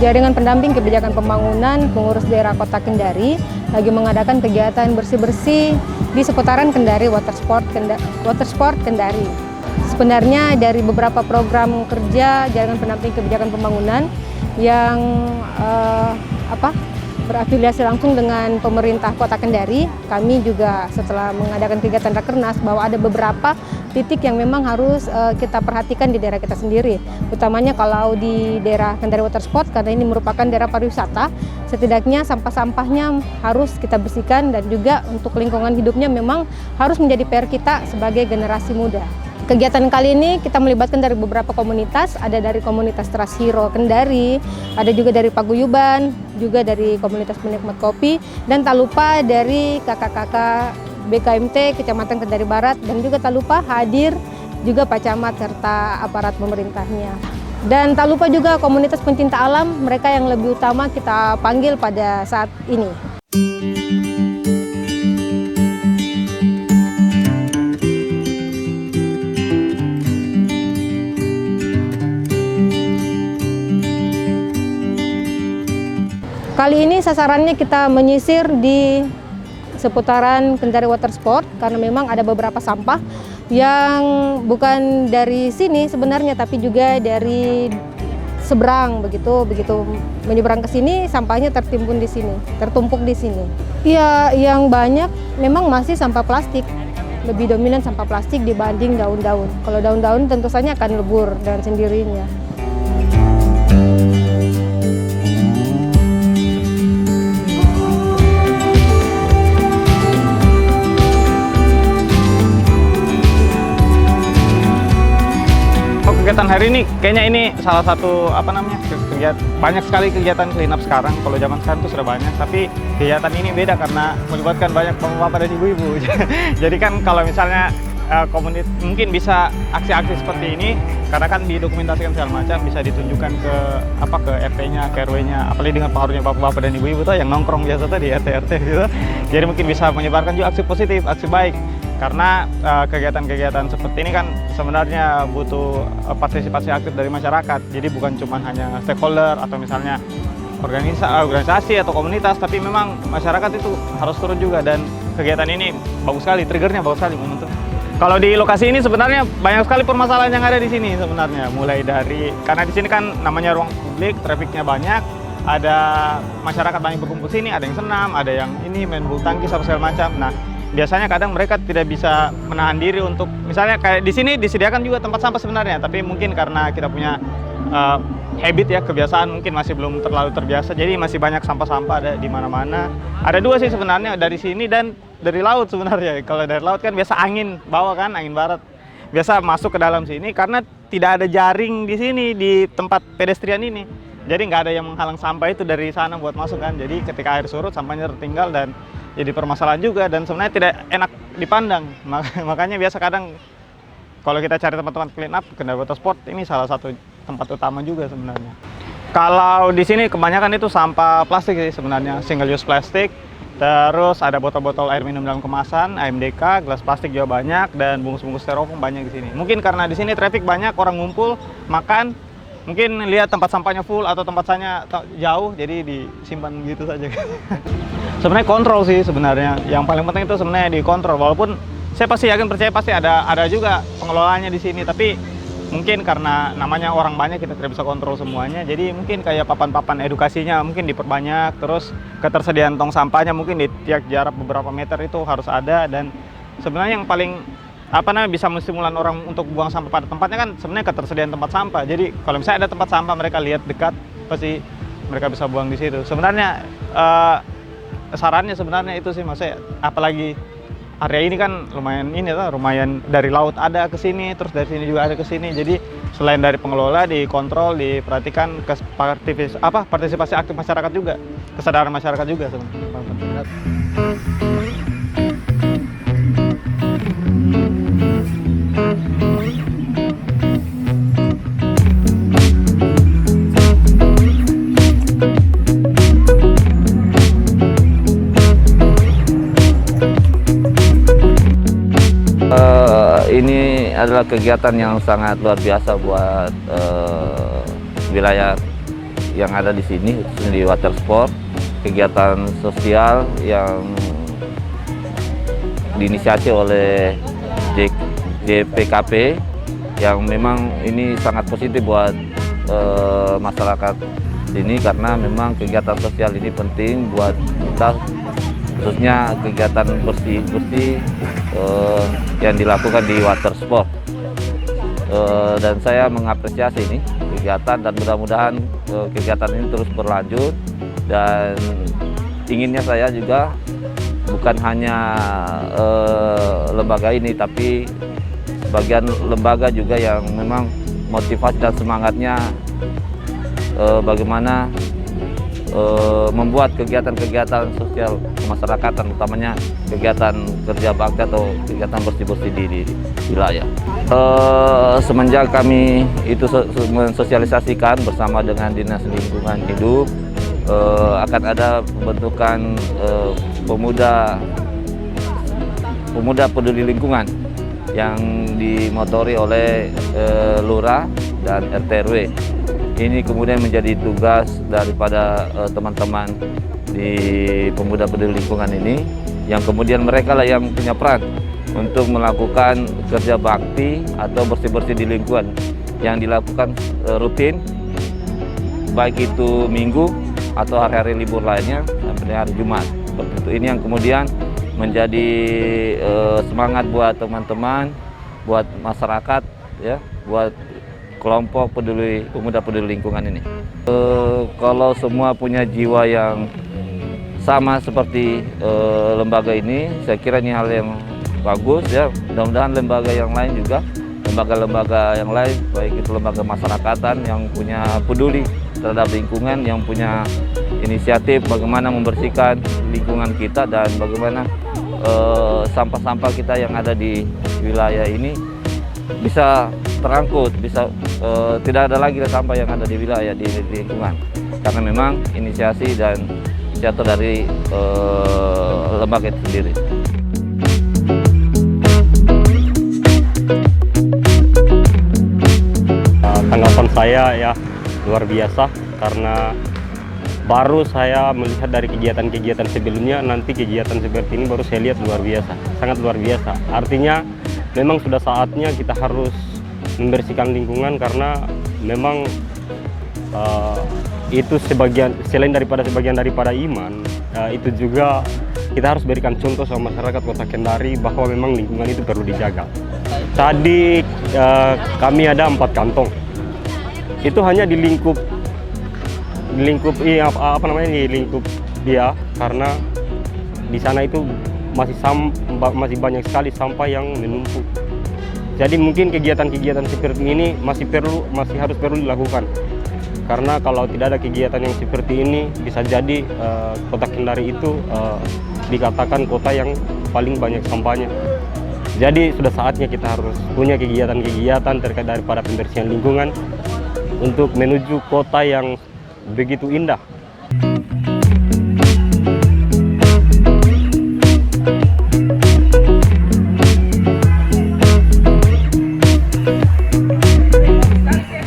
Jaringan Pendamping Kebijakan Pembangunan Pengurus Daerah Kota Kendari lagi mengadakan kegiatan bersih-bersih di seputaran Kendari Water Sport Kendari. Sebenarnya dari beberapa program kerja Jaringan Pendamping Kebijakan Pembangunan yang berafiliasi langsung dengan pemerintah Kota Kendari, kami juga setelah mengadakan kegiatan Rakernas bahwa ada beberapa titik yang memang harus kita perhatikan di daerah kita sendiri. Utamanya kalau di daerah Kendari Water Sport, karena ini merupakan daerah pariwisata, setidaknya sampah-sampahnya harus kita bersihkan dan juga untuk lingkungan hidupnya memang harus menjadi PR kita sebagai generasi muda. Kegiatan kali ini kita melibatkan dari beberapa komunitas, ada dari komunitas Trust Hero Kendari, ada juga dari Paguyuban, juga dari komunitas penikmat kopi, dan tak lupa dari kakak-kakak BKMT Kecamatan Kendari Barat, dan juga tak lupa hadir juga Pak Camat serta aparat pemerintahnya. Dan tak lupa juga komunitas pencinta alam, mereka yang lebih utama kita panggil pada saat ini. Kali ini sasarannya kita menyisir di seputaran Kendari Water Sport karena memang ada beberapa sampah yang bukan dari sini sebenarnya, tapi juga dari seberang begitu menyeberang ke sini sampahnya tertimbun di sini, tertumpuk di sini. Ya, yang banyak memang masih sampah plastik. Lebih dominan sampah plastik dibanding daun-daun. Kalau daun-daun tentu saja akan lebur dengan sendirinya. Kegiatan hari ini kayaknya ini salah satu banyak sekali kegiatan clean up sekarang. Kalau zaman sekarang itu sudah banyak, tapi kegiatan ini beda karena melibatkan banyak bapak-bapak dan ibu-ibu. Jadi kan kalau misalnya komunitas mungkin bisa aksi-aksi seperti ini karena kan didokumentasikan segala macam, bisa ditunjukkan ke RT-nya, ke RW-nya, apalagi dengan pengaruhnya bapak-bapak dan ibu-ibu tuh yang nongkrong biasa tuh di RT-RT gitu. Jadi mungkin bisa menyebarkan juga aksi positif, aksi baik. Karena kegiatan-kegiatan seperti ini kan sebenarnya butuh partisipasi aktif dari masyarakat. Jadi bukan cuma hanya stakeholder atau misalnya organisasi atau komunitas, tapi memang masyarakat itu harus turun juga. Dan kegiatan ini bagus sekali, triggernya bagus sekali menurut. Kalau di lokasi ini sebenarnya banyak sekali permasalahan yang ada di sini sebenarnya. Mulai dari, karena di sini kan namanya ruang publik, trafiknya banyak, ada masyarakat banyak berkumpul sini, ada yang senam, ada yang ini main bulu tangkis apa segala macam. Nah, biasanya kadang mereka tidak bisa menahan diri untuk, misalnya kayak di sini disediakan juga tempat sampah sebenarnya, tapi mungkin karena kita punya habit ya, kebiasaan mungkin masih belum terlalu terbiasa, jadi masih banyak sampah-sampah ada di mana-mana. Ada dua sih sebenarnya, dari sini dan dari laut sebenarnya. Kalau dari laut kan biasa angin bawah kan, angin barat, biasa masuk ke dalam sini karena tidak ada jaring di sini di tempat pedestrian ini. Jadi nggak ada yang menghalang sampah itu dari sana buat masuk kan. Jadi ketika air surut sampahnya tertinggal dan jadi permasalahan juga, dan sebenarnya tidak enak dipandang. Makanya biasa kadang kalau kita cari teman-teman clean up, Kendari Water Sport ini salah satu tempat utama juga sebenarnya. Kalau di sini kebanyakan itu sampah plastik sih sebenarnya, single use plastik. Terus ada botol-botol air minum dalam kemasan, AMDK, gelas plastik juga banyak, dan bungkus-bungkus styrofoam banyak di sini. Mungkin karena di sini traffic banyak, orang ngumpul, makan, mungkin lihat tempat sampahnya full atau tempat sampahnya jauh, jadi disimpan gitu saja. Sebenarnya kontrol sih sebenarnya, yang paling penting itu sebenarnya dikontrol. Walaupun saya pasti yakin, percaya pasti ada juga pengelolanya di sini, tapi mungkin karena namanya orang banyak kita tidak bisa kontrol semuanya. Jadi mungkin kayak papan-papan edukasinya mungkin diperbanyak, terus ketersediaan tong sampahnya mungkin di tiap jarak beberapa meter itu harus ada. Dan sebenarnya yang paling bisa menstimulan orang untuk buang sampah pada tempatnya kan sebenarnya ketersediaan tempat sampah. Jadi kalau misalnya ada tempat sampah, mereka lihat dekat, pasti mereka bisa buang di situ. Sebenarnya sarannya sebenarnya itu sih, maksudnya apalagi area ini kan lumayan dari laut ada ke sini, terus dari sini juga ada ke sini. Jadi selain dari pengelola dikontrol, diperhatikan partisipasi aktif masyarakat juga, kesadaran masyarakat juga sebenarnya. Ini adalah kegiatan yang sangat luar biasa buat wilayah yang ada di sini, khususnya di water sport, kegiatan sosial yang diinisiasi oleh JPKP yang memang ini sangat positif buat masyarakat ini, karena memang kegiatan sosial ini penting buat kita, khususnya kegiatan bersih-bersih yang dilakukan di water sport. Dan saya mengapresiasi ini kegiatan, dan mudah-mudahan kegiatan ini terus berlanjut, dan inginnya saya juga bukan hanya lembaga ini, tapi bagian lembaga juga yang memang motivasi dan semangatnya bagaimana membuat kegiatan-kegiatan sosial kemasyarakatan, utamanya kegiatan kerja bakti atau kegiatan bersih-bersih di wilayah. Semenjak kami itu mensosialisasikan bersama dengan Dinas Lingkungan Hidup, akan ada pembentukan pemuda peduli lingkungan yang dimotori oleh Lurah dan RT/RW. Ini kemudian menjadi tugas daripada teman-teman di pemuda peduli lingkungan ini, yang kemudian mereka lah yang punya peran untuk melakukan kerja bakti atau bersih-bersih di lingkungan yang dilakukan rutin, baik itu minggu atau hari-hari libur lainnya sampai hari Jumat. Seperti itu. Ini yang kemudian menjadi semangat buat teman-teman, buat masyarakat, ya, buat kelompok pemuda peduli lingkungan ini. Kalau semua punya jiwa yang sama seperti lembaga ini, saya kira ini hal yang bagus, ya. Mudah-mudahan lembaga yang lain juga, lembaga-lembaga yang lain, baik itu lembaga masyarakatan yang punya peduli terhadap lingkungan, yang punya inisiatif bagaimana membersihkan lingkungan kita dan bagaimana sampah-sampah kita yang ada di wilayah ini bisa terangkut, bisa tidak ada lagi sampah yang ada di wilayah di lingkungan, karena memang inisiasi dan jatuh dari lembaga itu sendiri. Tanggapan saya ya luar biasa, karena baru saya melihat dari kegiatan-kegiatan sebelumnya, nanti kegiatan seperti ini baru saya lihat luar biasa, sangat luar biasa. Artinya memang sudah saatnya kita harus membersihkan lingkungan, karena memang itu selain daripada sebagian daripada iman, itu juga kita harus berikan contoh sama masyarakat Kota Kendari bahwa memang lingkungan itu perlu dijaga. Tadi kami ada 4 kantong, itu hanya di lingkup dia, karena di sana itu masih banyak sekali sampah yang menumpuk. Jadi mungkin kegiatan-kegiatan seperti ini masih harus dilakukan, karena kalau tidak ada kegiatan yang seperti ini, bisa jadi Kota Kendari itu dikatakan kota yang paling banyak sampahnya. Jadi sudah saatnya kita harus punya kegiatan-kegiatan terkait daripada pembersihan lingkungan untuk menuju kota yang begitu indah.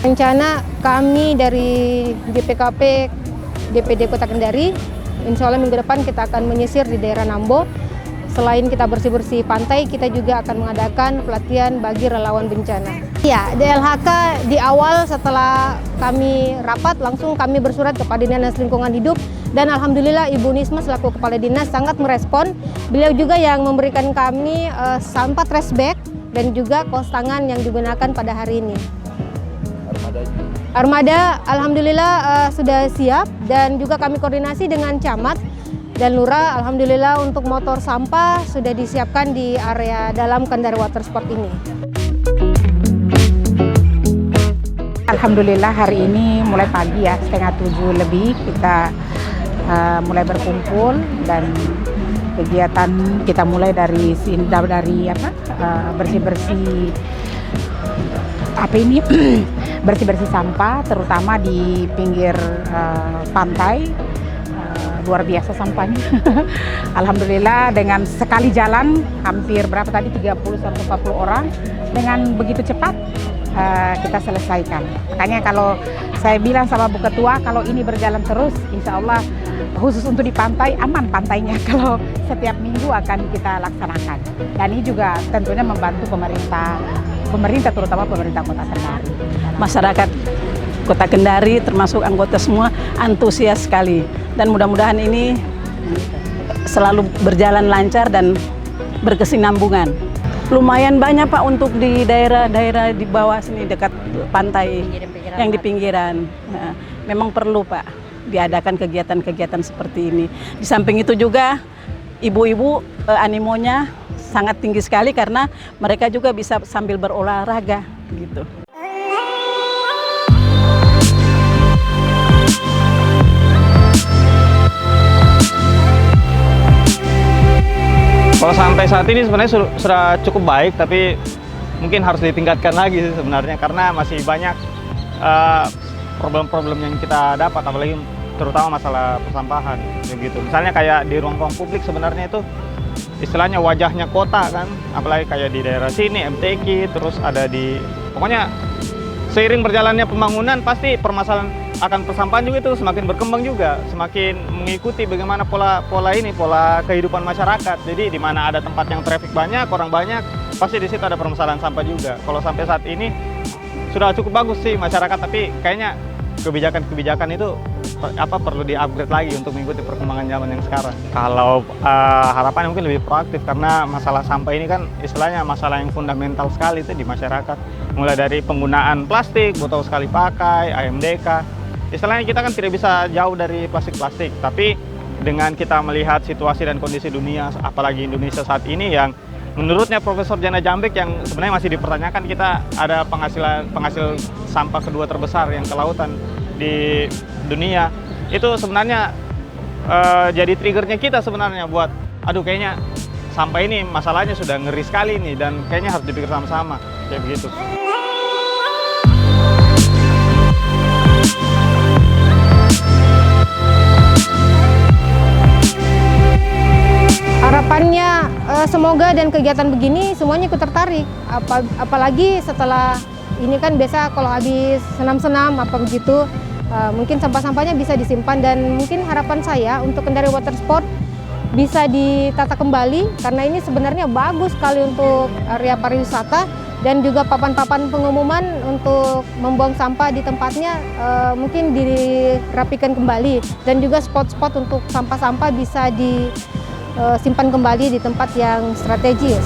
Rencana kami dari JPKP DPD Kota Kendari, insya Allah minggu depan kita akan menyisir di daerah Nambo. Selain kita bersih-bersih pantai, kita juga akan mengadakan pelatihan bagi relawan bencana. Ya, DLHK di awal setelah kami rapat, langsung kami bersurat kepada Dinas Lingkungan Hidup, dan alhamdulillah Ibu Nisma selaku Kepala Dinas sangat merespon. Beliau juga yang memberikan kami sampah trash bag dan juga kaos tangan yang digunakan pada hari ini. Armada alhamdulillah sudah siap, dan juga kami koordinasi dengan camat dan lurah. Alhamdulillah untuk motor sampah sudah disiapkan di area dalam Kendari Water Sport ini. Alhamdulillah hari ini mulai pagi ya, 6:30 lebih kita mulai berkumpul, dan kegiatan kita mulai dari bersih-bersih bersih-bersih sampah, terutama di pinggir pantai luar biasa sampahnya. Alhamdulillah dengan sekali jalan hampir berapa tadi 30 sampai 40 orang dengan begitu cepat kita selesaikan. Makanya kalau saya bilang sama Bu Ketua, kalau ini berjalan terus, insya Allah khusus untuk di pantai, aman pantainya kalau setiap minggu akan kita laksanakan. Dan ini juga tentunya membantu pemerintah terutama pemerintah Kota Kendari. Masyarakat Kota Kendari termasuk anggota semua antusias sekali. Dan mudah-mudahan ini selalu berjalan lancar dan berkesinambungan. Lumayan banyak Pak untuk di daerah-daerah di bawah sini dekat pantai yang di pinggiran. Nah, memang perlu Pak diadakan kegiatan-kegiatan seperti ini. Di samping itu juga ibu-ibu animonya sangat tinggi sekali karena mereka juga bisa sambil berolahraga gitu. Kalau sampai saat ini sebenarnya sudah cukup baik, tapi mungkin harus ditingkatkan lagi sih sebenarnya karena masih banyak problem-problem yang kita dapat, apalagi terutama masalah persampahan begitu. Misalnya kayak di ruang-ruang publik sebenarnya itu istilahnya wajahnya kota kan, apalagi kayak di daerah sini MTQ, terus ada di pokoknya seiring berjalannya pembangunan pasti permasalahan akan persampahan juga itu semakin berkembang juga, semakin mengikuti bagaimana pola kehidupan masyarakat. Jadi di mana ada tempat yang traffic banyak, orang banyak, pasti di situ ada permasalahan sampah juga. Kalau sampai saat ini sudah cukup bagus sih masyarakat, tapi kayaknya kebijakan-kebijakan itu perlu di-upgrade lagi untuk mengikuti perkembangan zaman yang sekarang. Kalau harapannya mungkin lebih proaktif karena masalah sampah ini kan istilahnya masalah yang fundamental sekali itu di masyarakat. Mulai dari penggunaan plastik, botol sekali pakai, AMDK. Istilahnya kita kan tidak bisa jauh dari plastik-plastik, tapi dengan kita melihat situasi dan kondisi dunia, apalagi Indonesia saat ini yang menurutnya Profesor Jana Jambek yang sebenarnya masih dipertanyakan, kita ada penghasil sampah kedua terbesar yang ke lautan di dunia. Itu sebenarnya jadi triggernya kita sebenarnya buat, aduh kayaknya sampah ini masalahnya sudah ngeri sekali nih dan kayaknya harus dipikir sama-sama, kayak begitu. Harapannya semoga dan kegiatan begini semuanya ikut tertarik, apalagi setelah ini kan biasa kalau habis senam-senam apa begitu, mungkin sampah-sampahnya bisa disimpan dan mungkin harapan saya untuk Kendari Water Sport bisa ditata kembali karena ini sebenarnya bagus sekali untuk area pariwisata dan juga papan-papan pengumuman untuk membuang sampah di tempatnya mungkin dirapikan kembali dan juga spot-spot untuk sampah-sampah bisa disimpan kembali di tempat yang strategis.